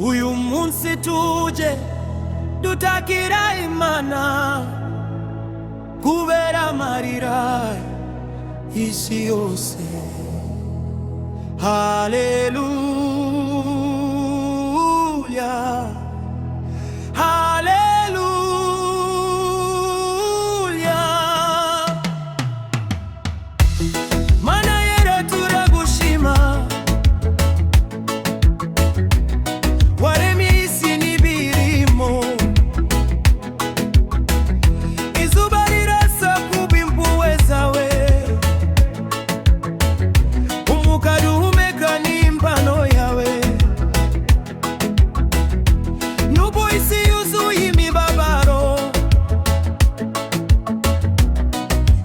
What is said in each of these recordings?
uyu munsi tuje dutakira Imana kubera amarira isi yose. Haleluya, haleluya. Mana yera turagushima, waremye isi n'ibirimo. Izuba rirasa kubw'impuhwe zawe, umwuka duhumeka ni impano yawe. Nubwo isi yuzuye imibabaro,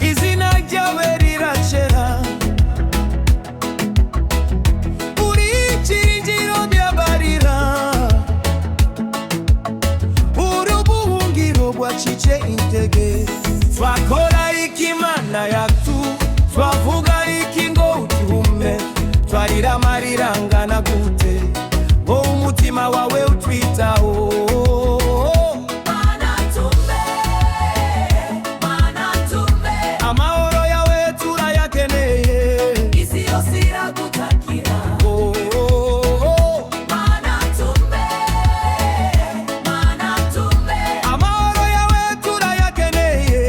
izina ryawe riracera. Uri ibyiringiro by'abarira, uri ubuhungiro bwacitse intege. Twakora iki Mana yacu? Twavuga iki ngo uduhume? Twarira amarira angana gute ngo umutima wawe utwitaho? Amahoro yawe turayakeneye, isi yose iragutakira. Amahoro yawe turayakeneye,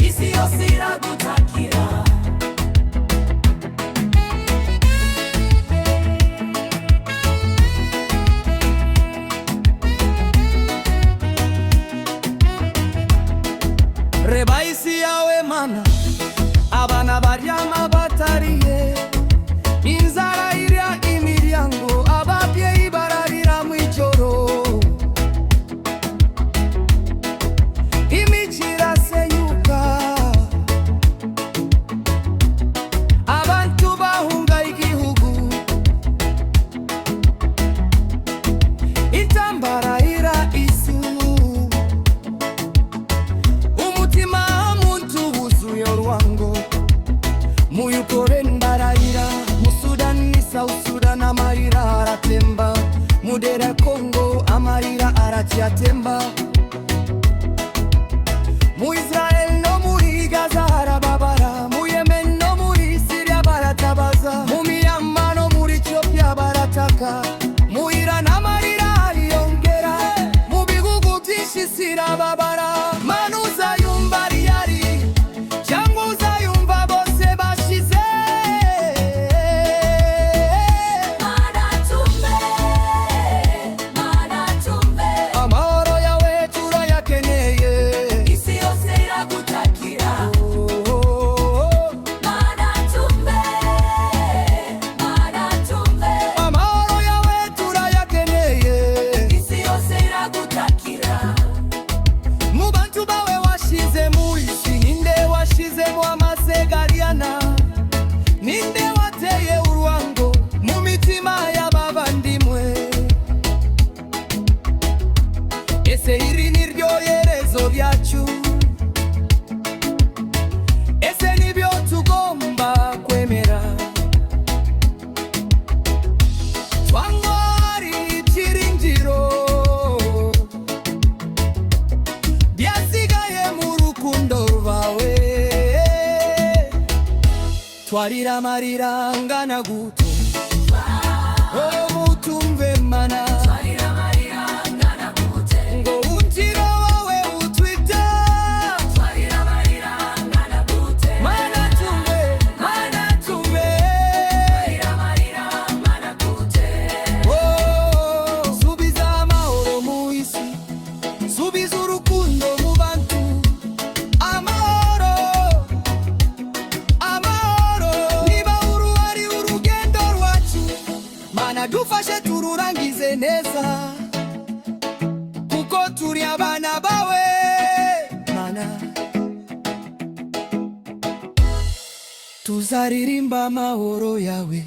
isi yose iragutakira. Reba isi yawe Mana, abana baryama batariye, inzara irya imiryango, ababyeyi bararira mw'ijoro. Imico irasenyuka, abantu bahunga igihugu, intambara ira isi. Umutima muntu wuzuye urwango, mu Ukraine bararira, mu Sudani ni South Sudan amarira aratemba, mu DR Congo amarira aracyatemba, mu Israel no muri Gaza harababara, mu Yemen no muri Syria baratabaza, mu Myanmar no muri Ethiopia barataka, mu Iran amarira ariyongera, mu bihugu byinshi isi irababara. Mana uzayumva riyari cyangwa uzayumva bose bashize? Amahoro yawe turayakeneye, isi yose iragutakira. Amahoro yawe turayakeneye, isi yose iragutakira. Mu bantu bawe washize mu isi, ninde washizemo amasegariyana? Ninde wateye urwango mu mitima y'abavandimwe? Ese iri ni ryo herezo ryacu? Ese nibyo tugomba kwemera? Twangwa hari ibyiringiro byasigaye mu rukundo rwawe. Twarira amarira angana gute mutumve Mana, ngo umukiro wawe utwita. Mana tumve, Mana tumve. Oh, subiza amahoro mu isi, subiza urukundo mu bantu. Amahoro, amahoro. Niba uru ari urugendo rwacu, Mana dufashe tururangize neza, kuko turi abana bawe Mana. Tuzaririmba amahoro yawe.